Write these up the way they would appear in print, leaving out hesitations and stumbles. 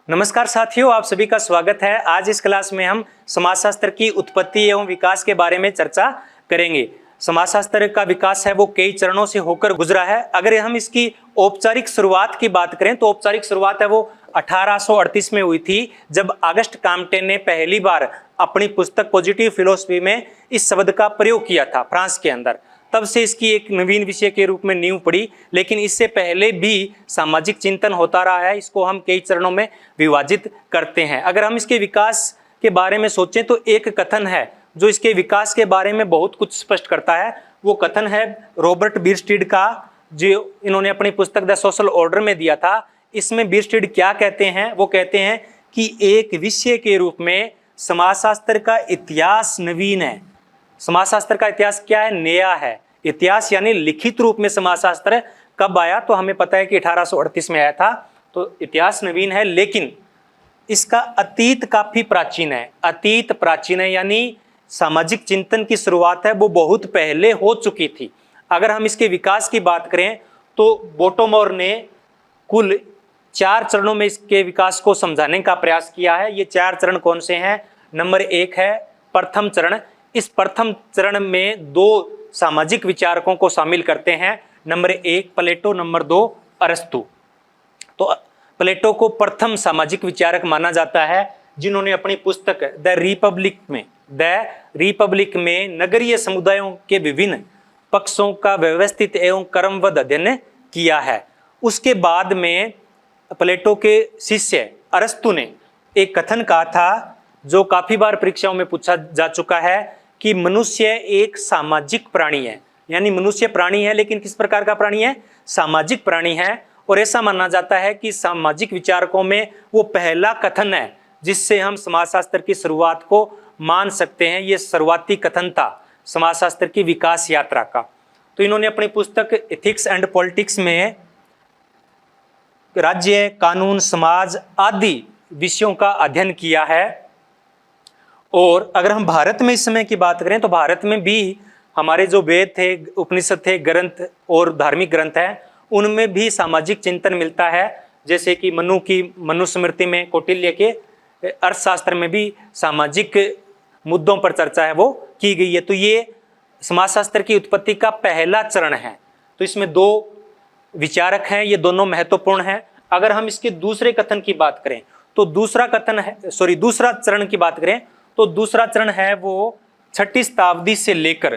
नमस्कार साथियों, आप सभी का स्वागत है। आज इस क्लास में हम समाजशास्त्र की उत्पत्ति एवं विकास के बारे में चर्चा करेंगे। समाजशास्त्र का विकास है वो कई चरणों से होकर गुजरा है। अगर हम इसकी औपचारिक शुरुआत की बात करें तो औपचारिक शुरुआत है वो 1838 में हुई थी, जब ऑगस्ट काम्टे ने पहली बार अपनी पुस्तक पॉजिटिव फिलोसफी में इस शब्द का प्रयोग किया था फ्रांस के अंदर। तब से इसकी एक नवीन विषय के रूप में नींव पड़ी, लेकिन इससे पहले भी सामाजिक चिंतन होता रहा है। इसको हम कई चरणों में विभाजित करते हैं। अगर हम इसके विकास के बारे में सोचें तो एक कथन है जो इसके विकास के बारे में बहुत कुछ स्पष्ट करता है। वो कथन है रॉबर्ट बीरस्टीड का, जो इन्होंने अपनी पुस्तक द सोशल ऑर्डर में दिया था। इसमें बीरस्टीड क्या कहते हैं? वो कहते हैं कि एक विषय के रूप में समाजशास्त्र का इतिहास नवीन है। समाजशास्त्र का इतिहास क्या है? नया है। इतिहास यानी लिखित रूप में समाजशास्त्र कब आया? तो हमें पता है कि 1838 में आया था। तो इतिहास नवीन है, लेकिन इसका अतीत काफी प्राचीन है। अतीत प्राचीन है यानी सामाजिक चिंतन की शुरुआत है वो बहुत पहले हो चुकी थी। अगर हम इसके विकास की बात करें तो बोटोमोर ने कुल 4 चरणों में इसके विकास को समझाने का प्रयास किया है। ये 4 चरण कौन से हैं? नंबर 1 है प्रथम चरण। इस प्रथम चरण में 2 सामाजिक विचारकों को शामिल करते हैं। नंबर 1 प्लेटो, नंबर 2 अरस्तु। तो प्लेटो को प्रथम सामाजिक विचारक माना जाता है, जिन्होंने अपनी पुस्तक द रिपब्लिक में नगरीय समुदायों के विभिन्न पक्षों का व्यवस्थित एवं क्रमबद्ध अध्ययन किया है। उसके बाद में प्लेटो के शिष्य अरस्तु ने एक कथन कहा था, जो काफी बार परीक्षाओं में पूछा जा चुका है, कि मनुष्य एक सामाजिक प्राणी है। यानी मनुष्य प्राणी है, लेकिन किस प्रकार का प्राणी है? सामाजिक प्राणी है। और ऐसा माना जाता है कि सामाजिक विचारकों में वो पहला कथन है जिससे हम समाजशास्त्र की शुरुआत को मान सकते हैं। ये शुरुआती कथन था समाजशास्त्र की विकास यात्रा का। तो इन्होंने अपनी पुस्तक एथिक्स एंड पॉलिटिक्स में राज्य, कानून, समाज आदि विषयों का अध्ययन किया है। और अगर हम भारत में इस समय की बात करें तो भारत में भी हमारे जो वेद थे, उपनिषद थे, ग्रंथ और धार्मिक ग्रंथ हैं, उनमें भी सामाजिक चिंतन मिलता है। जैसे कि मनुस्मृति में, कौटिल्य के अर्थशास्त्र में भी सामाजिक मुद्दों पर चर्चा है वो की गई है। तो ये समाजशास्त्र की उत्पत्ति का पहला चरण है। तो इसमें 2 विचारक हैं, ये दोनों महत्वपूर्ण हैं। अगर हम इसके दूसरे कथन की बात करें तो दूसरा चरण की बात करें तो दूसरा चरण है वो 6ठी शताब्दी से लेकर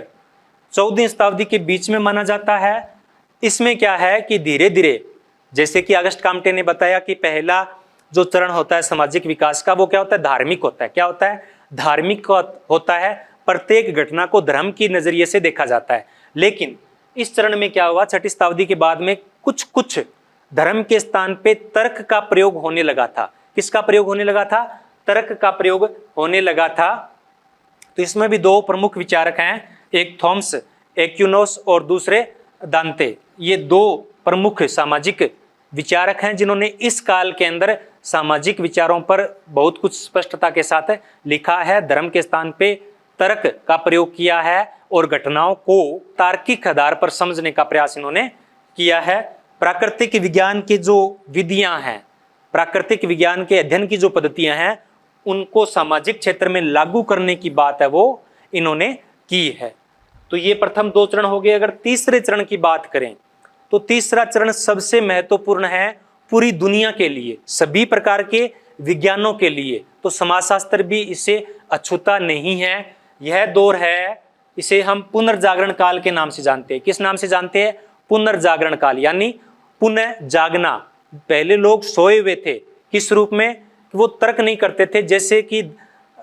14वीं शताब्दी के बीच में माना जाता है। इसमें क्या है कि धीरे धीरे, जैसे कि अगस्ट काम्टे ने बताया कि पहला जो चरण होता है सामाजिक विकास का, वो क्या होता है? धार्मिक होता है। क्या होता है? धार्मिक होता है। प्रत्येक घटना को धर्म की नजरिए से देखा जाता है। लेकिन इस चरण में क्या हुआ? 6ठी शताब्दी के बाद में कुछ धर्म के स्थान पे तर्क का प्रयोग होने लगा था। किसका प्रयोग होने लगा था? तर्क का प्रयोग होने लगा था। तो इसमें भी 2 प्रमुख विचारक हैं, एक थॉमस एक्विनोस और दूसरे दांते। ये 2 प्रमुख सामाजिक विचारक हैं जिन्होंने इस काल के अंदर सामाजिक विचारों पर बहुत कुछ स्पष्टता के साथ लिखा है। धर्म के स्थान पे तर्क का प्रयोग किया है और घटनाओं को तार्किक आधार पर समझने का प्रयास इन्होंने किया है। प्राकृतिक विज्ञान की जो विधियां हैं, प्राकृतिक विज्ञान के अध्ययन की जो पद्धतियां हैं, उनको सामाजिक क्षेत्र में लागू करने की बात है वो इन्होंने की है। तो ये प्रथम 2 चरण हो गए। अगर तीसरे चरण की बात करें तो तीसरा चरण सबसे महत्वपूर्ण है पूरी दुनिया के लिए, सभी प्रकार के विज्ञानों के लिए। तो समाजशास्त्र भी इसे अछूता नहीं है। यह दौर है, इसे हम पुनर्जागरण काल के नाम से जानते हैं। किस नाम से जानते हैं? पुनर्जागरण काल, यानी पुनः जागना। पहले लोग सोए हुए थे, किस रूप में? वो तर्क नहीं करते थे, जैसे कि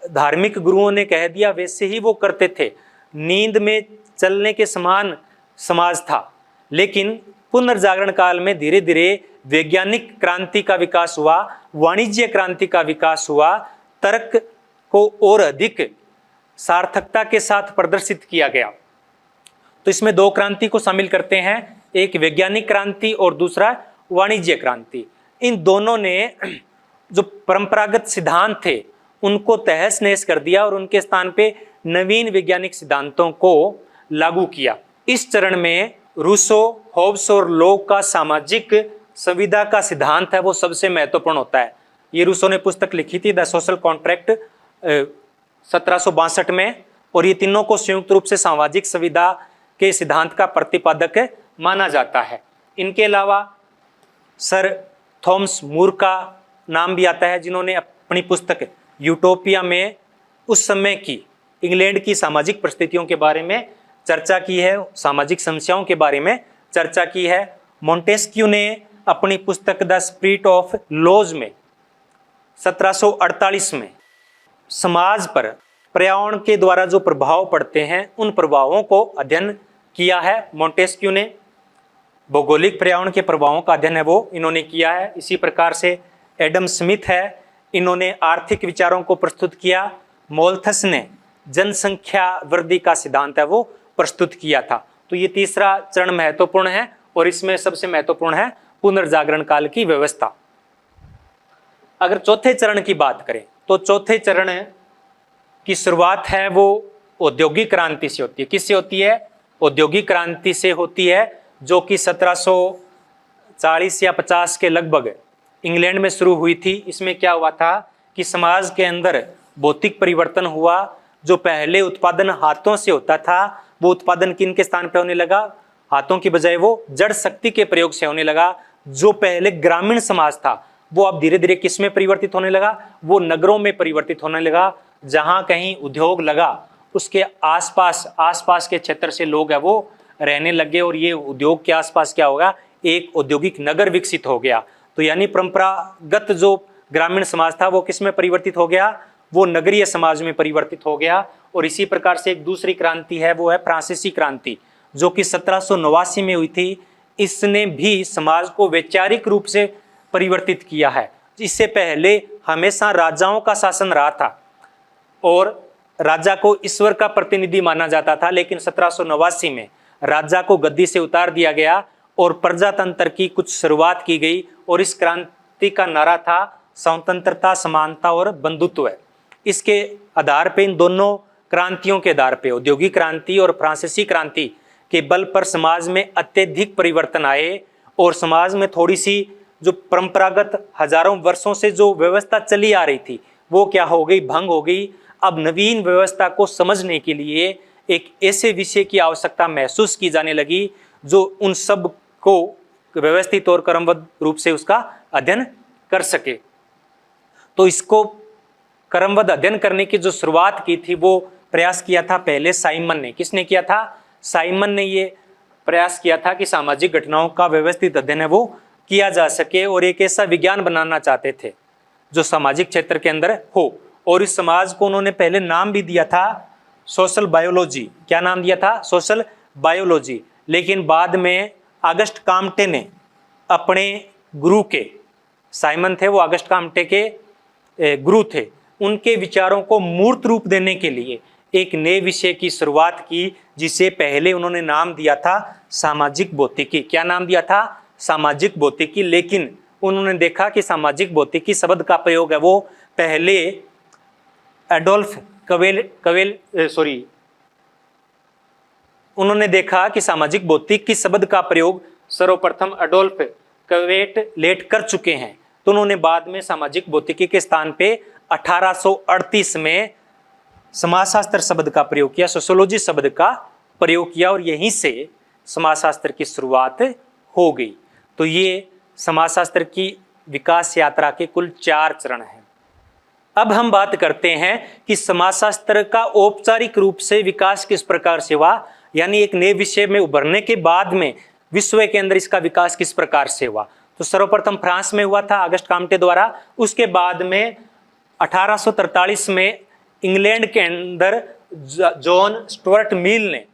धार्मिक गुरुओं ने कह दिया वैसे ही वो करते थे। नींद में चलने के समान समाज था। लेकिन पुनर्जागरण काल में धीरे धीरे वैज्ञानिक क्रांति का विकास हुआ, वाणिज्य क्रांति का विकास हुआ, तर्क को और अधिक सार्थकता के साथ प्रदर्शित किया गया। तो इसमें 2 क्रांति को शामिल करते हैं, एक वैज्ञानिक क्रांति और दूसरा वाणिज्य क्रांति। इन दोनों ने जो परंपरागत सिद्धांत थे उनको तहस नहस कर दिया और उनके स्थान पे नवीन वैज्ञानिक सिद्धांतों को लागू किया। इस चरण में रूसो, होब्स और लोक का सामाजिक संविदा का सिद्धांत है वो सबसे महत्वपूर्ण होता है। ये रूसो ने पुस्तक लिखी थी द सोशल कॉन्ट्रैक्ट 1762 में, और ये तीनों को संयुक्त रूप से सामाजिक संविदा के सिद्धांत का प्रतिपादक माना जाता है। इनके अलावा सर थॉमस मूर का नाम भी आता है, जिन्होंने अपनी पुस्तक यूटोपिया में उस समय की इंग्लैंड की सामाजिक परिस्थितियों के बारे में चर्चा की है, सामाजिक समस्याओं के बारे में चर्चा की है। मोंटेस्क्यू ने अपनी पुस्तक द स्पिरिट ऑफ लॉज में 1748 में समाज पर पर्यावरण के द्वारा जो प्रभाव पड़ते हैं उन प्रभावों को अध्ययन किया है। मोंटेस्क्यू ने भौगोलिक पर्यावरण के प्रभावों का अध्ययन है वो इन्होंने किया है। इसी प्रकार से एडम स्मिथ है, इन्होंने आर्थिक विचारों को प्रस्तुत किया। मोल्थस ने जनसंख्या वृद्धि का सिद्धांत है वो प्रस्तुत किया था। तो ये तीसरा चरण महत्वपूर्ण है और इसमें सबसे महत्वपूर्ण है पुनर्जागरण काल की व्यवस्था। अगर चौथे चरण की बात करें तो चौथे चरण की शुरुआत है वो औद्योगिक क्रांति से होती है। किससे होती है? औद्योगिक क्रांति से होती है, जो कि 1740 या 50 के लगभग इंग्लैंड में शुरू हुई थी। इसमें क्या हुआ था कि समाज के अंदर भौतिक परिवर्तन हुआ। जो पहले उत्पादन हाथों से होता था वो उत्पादन किन के स्थान पर होने लगा? हाथों की बजाय वो जड़ शक्ति के प्रयोग से होने लगा। जो पहले ग्रामीण समाज था वो अब धीरे धीरे किस में परिवर्तित होने लगा? वो नगरों में परिवर्तित होने लगा। जहां कहीं उद्योग लगा उसके आसपास के क्षेत्र से लोग है वो रहने लगे, और ये उद्योग के आसपास क्या होगा? एक औद्योगिक नगर विकसित हो गया। तो यानी परंपरागत जो ग्रामीण समाज था वो किस में परिवर्तित हो गया? वो नगरीय समाज में परिवर्तित हो गया। और इसी प्रकार से एक दूसरी क्रांति है वो है फ्रांसीसी क्रांति, जो कि 1789 में हुई थी। इसने भी समाज को वैचारिक रूप से परिवर्तित किया है। इससे पहले हमेशा राजाओं का शासन रहा था और राजा को ईश्वर का प्रतिनिधि माना जाता था, लेकिन 1789 में राजा को गद्दी से उतार दिया गया और प्रजातंत्र की कुछ शुरुआत की गई। और इस क्रांति का नारा था स्वतंत्रता, समानता और बंधुत्व। इसके आधार पे, इन दोनों क्रांतियों के आधार पे, औद्योगिक क्रांति और फ्रांसीसी क्रांति के बल पर समाज में अत्यधिक परिवर्तन आए और समाज में थोड़ी सी जो परंपरागत हजारों वर्षों से जो व्यवस्था चली आ रही थी वो क्या हो गई? भंग हो गई। अब नवीन व्यवस्था को समझने के लिए एक ऐसे विषय की आवश्यकता महसूस की जाने लगी जो उन सब को व्यवस्थित और क्रमबद्ध रूप से उसका अध्ययन कर सके। तो इसको क्रमबद्ध अध्ययन करने की जो शुरुआत की थी वो प्रयास किया था पहले साइमन ने। किसने किया था? साइमन ने ये प्रयास किया था कि सामाजिक घटनाओं का व्यवस्थित अध्ययन है वो किया जा सके, और एक ऐसा विज्ञान बनाना चाहते थे जो सामाजिक क्षेत्र के अंदर हो। और इस समाज को उन्होंने पहले नाम भी दिया था सोशल बायोलॉजी। क्या नाम दिया था? Social biology. लेकिन बाद में ऑगस्ट काम्टे ने अपने गुरु के, साइमन थे वो ऑगस्ट काम्टे के गुरु थे, उनके विचारों को मूर्त रूप देने के लिए एक नए विषय की शुरुआत की, जिसे पहले उन्होंने नाम दिया था सामाजिक भौतिकी। क्या नाम दिया था? सामाजिक भौतिकी। लेकिन उन्होंने देखा कि सामाजिक भौतिकी शब्द का प्रयोग है वो पहले उन्होंने देखा कि सामाजिक भौतिकी शब्द का प्रयोग सर्वप्रथम एडोल्फ क्वेटेलेट कर चुके हैं। तो उन्होंने बाद में सामाजिक भौतिकी के स्थान पे 1838 में समाजशास्त्र शब्द का प्रयोग किया, सोशियोलॉजी शब्द का प्रयोग किया, और यहीं से समाजशास्त्र की शुरुआत हो गई। तो ये समाजशास्त्र की विकास यात्रा के कुल 4 चरण हैं। अब हम बात करते हैं कि समाजशास्त्र का औपचारिक रूप से विकास किस प्रकार से हुआ, यानी एक नए विषय में उभरने के बाद में विश्व के अंदर इसका विकास किस प्रकार से हुआ। तो सर्वप्रथम फ्रांस में हुआ था ऑगस्ट काम्टे द्वारा। उसके बाद में 1843 में इंग्लैंड के अंदर जॉन स्टुअर्ट मिल ने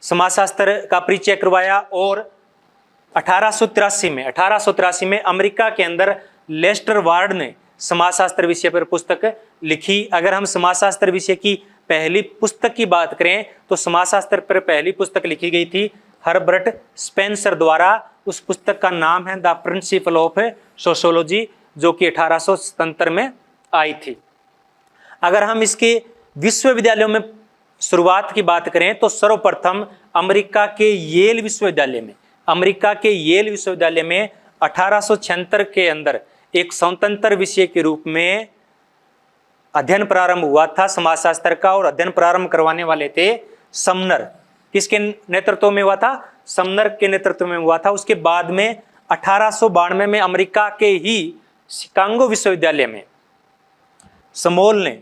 समाजशास्त्र का परिचय करवाया, और 1883 में अमेरिका के अंदर लेस्टर वार्ड ने समाजशास्त्र विषय पर पुस्तक लिखी। अगर हम समाजशास्त्र विषय की पहली पुस्तक की बात करें तो समाजशास्त्र पर पहली पुस्तक लिखी गई थी हर्बर्ट स्पेंसर द्वारा। उस पुस्तक का नाम है द प्रिंसिपल ऑफ सोशियोलॉजी, जो कि 1877 में आई थी। अगर हम इसके विश्वविद्यालयों में शुरुआत की बात करें तो सर्वप्रथम अमेरिका के येल विश्वविद्यालय में 1876 के अंदर एक स्वतंत्र विषय के रूप में अध्ययन प्रारंभ हुआ था समाजशास्त्र का, और अध्ययन प्रारंभ करवाने वाले थे समनर। किसके नेतृत्व में हुआ था? समनर के नेतृत्व में हुआ था। उसके बाद में 1892 में अमेरिका के ही शिकागो विश्वविद्यालय में समोल ने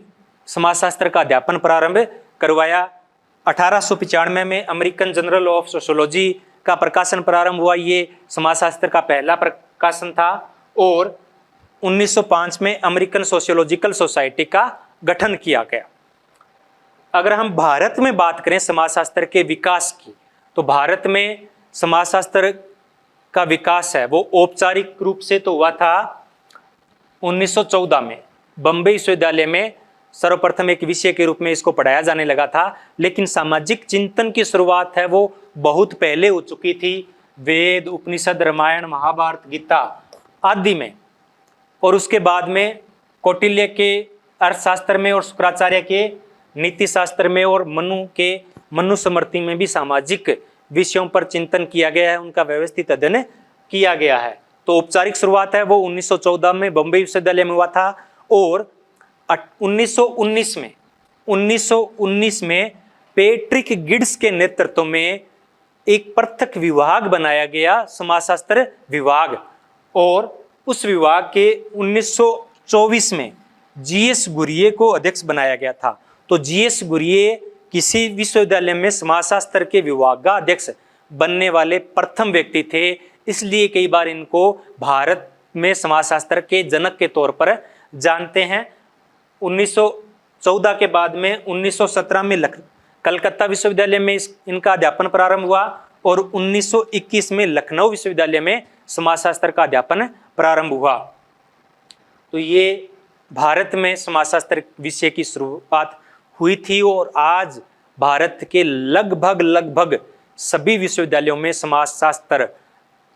समाजशास्त्र का अध्यापन प्रारंभ करवाया। 1895 में अमेरिकन जर्नल ऑफ सोशियोलॉजी का प्रकाशन प्रारंभ हुआ, ये समाजशास्त्र का पहला प्रकाशन था। और 1905 में अमेरिकन सोशियोलॉजिकल सोसाइटी का गठन किया गया। अगर हम भारत में बात करें समाजशास्त्र के विकास की, तो भारत में समाजशास्त्र का विकास है वो औपचारिक रूप से तो हुआ था 1914 में बम्बई विश्वविद्यालय में सर्वप्रथम एक विषय के रूप में इसको पढ़ाया जाने लगा था। लेकिन सामाजिक चिंतन की शुरुआत है वो बहुत पहले हो चुकी थी, वेद, उपनिषद, रामायण, महाभारत, गीता आदि में। और उसके बाद में कौटिल्य के अर्थशास्त्र में और शुक्राचार्य के नीति शास्त्र में और मनु के मनुस्मृति में भी सामाजिक विषयों पर चिंतन किया गया है, उनका व्यवस्थित अध्ययन किया गया है। तो औपचारिक शुरुआत है वो 1914 में बम्बई विश्वविद्यालय में हुआ था। और 1919 में पैट्रिक गिड्स के नेतृत्व में एक पृथक विभाग बनाया गया, समाजशास्त्र विभाग। और उस विभाग के 1924 में जीएस गुरिये को अध्यक्ष बनाया गया था। तो जीएस गुरिये किसी विश्वविद्यालय में समाजशास्त्र के विभाग का अध्यक्ष बनने वाले प्रथम व्यक्ति थे, इसलिए कई बार इनको भारत में समाजशास्त्र के जनक के तौर पर जानते हैं। 1914 के बाद में 1917 में कलकत्ता विश्वविद्यालय में इनका अध्यापन प्रारंभ हुआ, और 1921 में लखनऊ विश्वविद्यालय में समाजशास्त्र का अध्यापन प्रारंभ हुआ। तो ये भारत में समाजशास्त्र विषय की शुरुआत हुई थी, और आज भारत के लगभग सभी विश्वविद्यालयों में समाजशास्त्र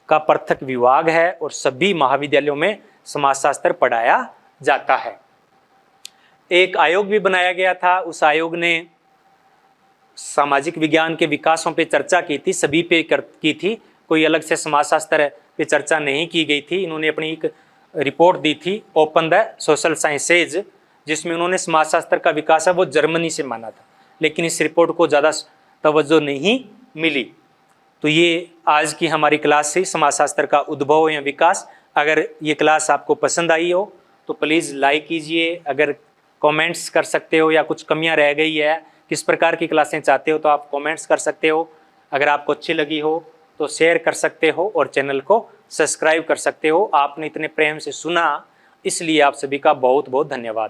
का पृथक विभाग है, और सभी महाविद्यालयों में समाजशास्त्र पढ़ाया जाता है। एक आयोग भी बनाया गया था, उस आयोग ने सामाजिक विज्ञान के विकासों पे चर्चा की थी, सभी पे की थी, कोई अलग से समाजशास्त्र पे चर्चा नहीं की गई थी। इन्होंने अपनी एक रिपोर्ट दी थी ओपन द सोशल साइंसेज, जिसमें उन्होंने समाजशास्त्र का विकास है वो जर्मनी से माना था, लेकिन इस रिपोर्ट को ज़्यादा तवज्जो नहीं मिली। तो ये आज की हमारी क्लास थी समाजशास्त्र का उद्भव या विकास। अगर ये क्लास आपको पसंद आई हो तो प्लीज़ लाइक कीजिए, अगर कमेंट्स कर सकते हो या कुछ कमियां रह गई है, किस प्रकार की क्लासें चाहते हो तो आप कमेंट्स कर सकते हो। अगर आपको अच्छी लगी हो तो शेयर कर सकते हो और चैनल को सब्सक्राइब कर सकते हो। आपने इतने प्रेम से सुना, इसलिए आप सभी का बहुत बहुत धन्यवाद।